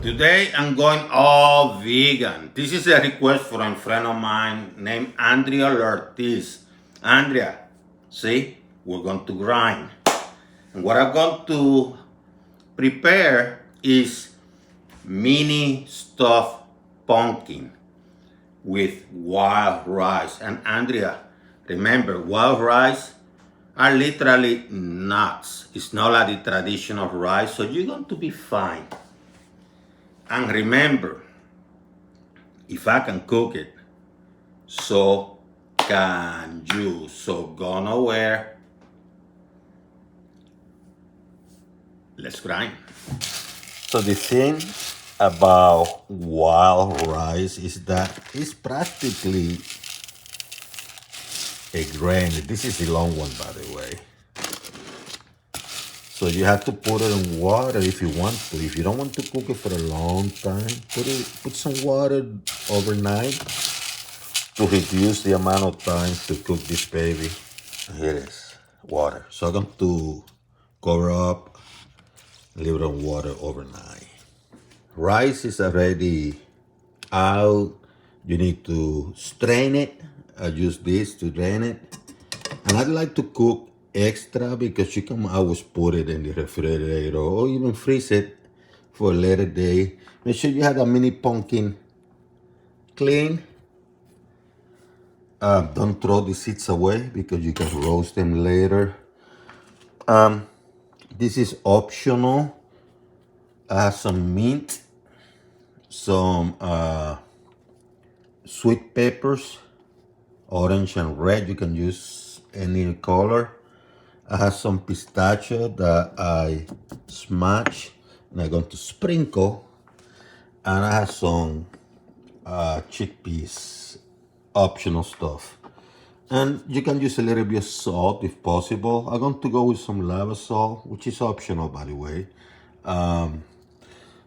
Today I'm going all vegan. This is a request from a friend of mine named Andrea Lortiz. Andrea, see, we're going to grind. And what I'm going to prepare is mini stuffed pumpkin with wild rice. And Andrea, remember, wild rice are literally nuts. It's not like the traditional rice, so you're going to be fine. And remember, if I can cook it, so can you. So go nowhere. Let's grind. So the thing about wild rice is that it's practically a grain. This is the long one, by the way. So you have to put it in water if you want to. If you don't want to cook it for a long time, put some water overnight to reduce the amount of time to cook this baby. Here it is, water. So I'm going to cover up, leave it on water overnight. Rice is already out. You need to strain it. I use this to drain it. And I'd like to cook extra because you can always put it in the refrigerator or even freeze it for a later day. Make sure you have a mini pumpkin clean. Don't throw the seeds away because you can roast them later. This is optional. I have some mint, some sweet peppers, orange and red. You can use any color. I have some pistachio that I smash and I'm going to sprinkle. And I have some chickpeas, optional stuff. And you can use a little bit of salt if possible. I'm going to go with some lava salt, which is optional, by the way,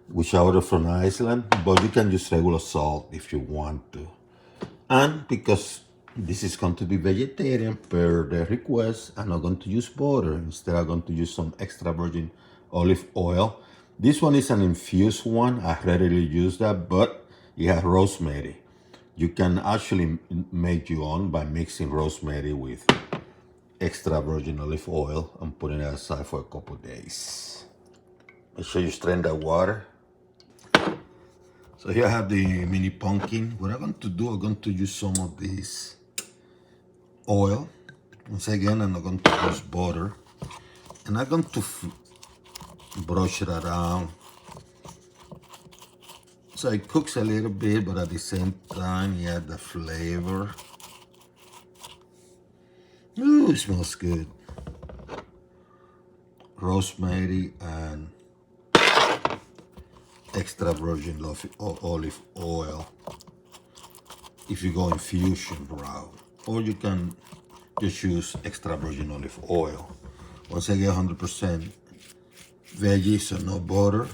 which I ordered from Iceland, but you can use regular salt if you want to. And because this is going to be vegetarian per the request, I'm not going to use butter. Instead, I'm going to use some extra virgin olive oil. This one is an infused one. I rarely use that, but it has rosemary. You can actually make your own by mixing rosemary with extra virgin olive oil and putting it aside for a couple days. Make sure you strain that water. So here I have the mini pumpkin. What I'm going to do, I'm going to use some of this oil. Once again, I'm not going to use butter. And I'm going to brush it around. So it cooks a little bit, but at the same time, you add the flavor. Ooh, it smells good. Rosemary and extra virgin olive oil if you go infusion route, or you can just use extra virgin olive oil. Once again, 100% veggies, so no butter.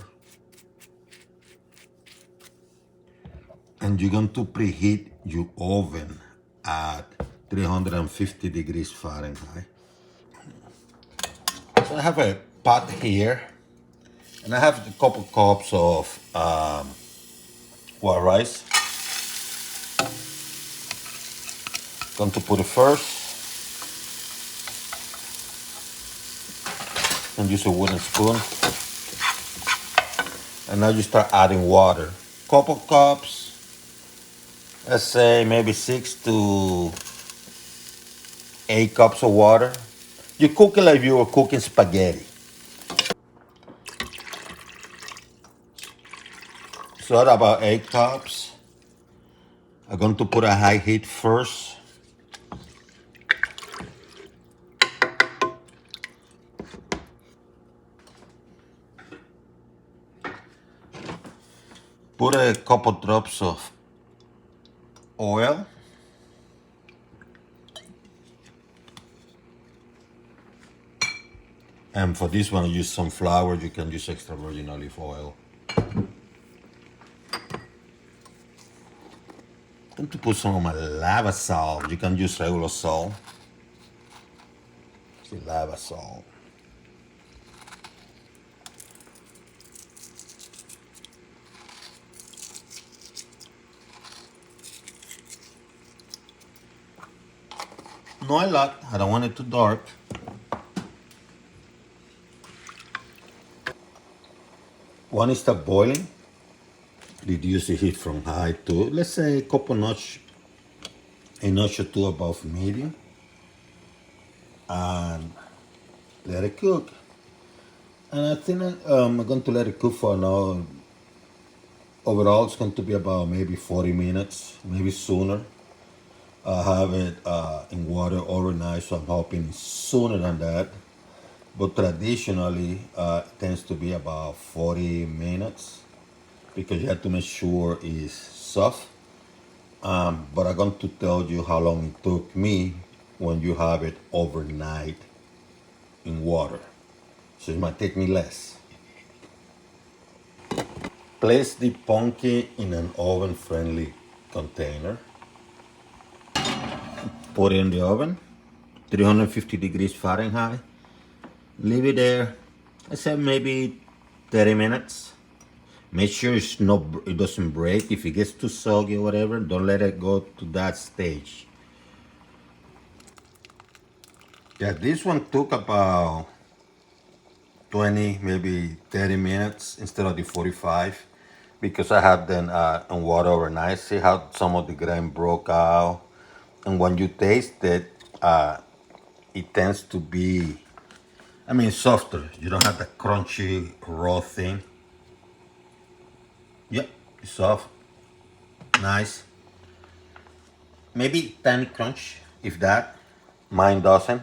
And you're going to preheat your oven at 350 degrees Fahrenheit. So I have a pot here, and I have a couple cups of white rice. Going to put it first, and use a wooden spoon. And now you start adding water. Couple cups. Let's say maybe 6 to 8 cups of water. You cook it like you were cooking spaghetti. So at about 8 cups, I'm going to put a high heat first. Put a couple drops of oil. And for this one, I use some flour. You can use extra virgin olive oil. I'm going to put some of my lava salt. You can use regular salt. It's the lava salt. Not a lot. I don't want it too dark. When it start boiling, reduce the heat from high to, let's say, a couple notch, a notch or two above medium, and let it cook. And I think I'm going to let it cook for now. Overall, it's going to be about maybe 40 minutes, maybe sooner. I have it in water overnight, so I'm hoping sooner than that. But traditionally, it tends to be about 40 minutes because you have to make sure it's soft. But I'm going to tell you how long it took me when you have it overnight in water. So it might take me less. Place the pumpkin in an oven-friendly container. Put it in the oven, 350 degrees Fahrenheit. Leave it there, I said maybe 30 minutes. Make sure it doesn't break. If it gets too soggy or whatever, don't let it go to that stage. Yeah, this one took about 20, maybe 30 minutes instead of the 45 because I had them in water overnight. See how some of the grain broke out. And when you taste it, it tends to be, softer. You don't have the crunchy, raw thing. Yep, it's soft, nice. Maybe tiny crunch, if that. Mine doesn't.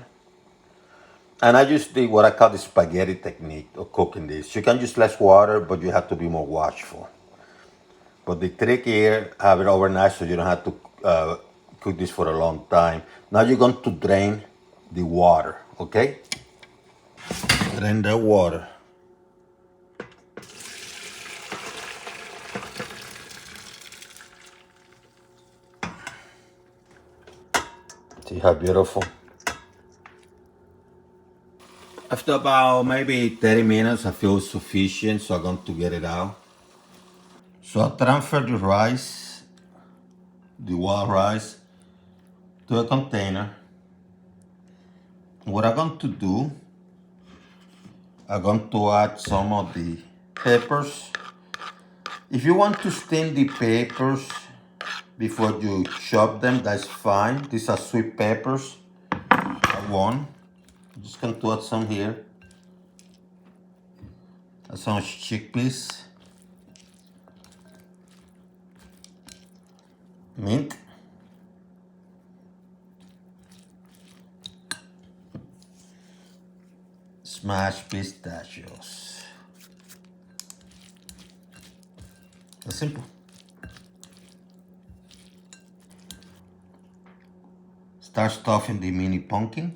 And I just did what I call the spaghetti technique of cooking this. You can use less water, but you have to be more watchful. But the trick here, have it overnight so you don't have to cook this for a long time. Now you're going to drain the water, okay? Drain the water. See how beautiful? After about maybe 30 minutes, I feel sufficient, so I'm going to get it out. So I transfer the rice, the wild rice, to a container. What I'm going to do, I'm going to add some of the peppers. If you want to steam the peppers before you chop them, that's fine. These are sweet peppers. I'm just going to add some here. Add some chickpeas. Mint. Smashed pistachios. That's simple. Start stuffing the mini pumpkin.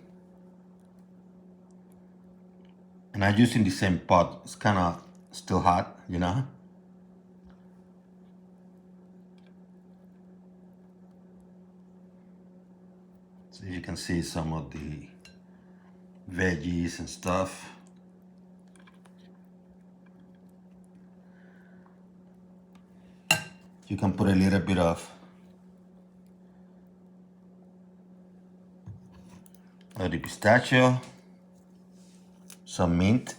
And I'm using the same pot. It's kind of still hot, you know? So you can see some of the veggies and stuff. You can put a little bit of the pistachio, some mint,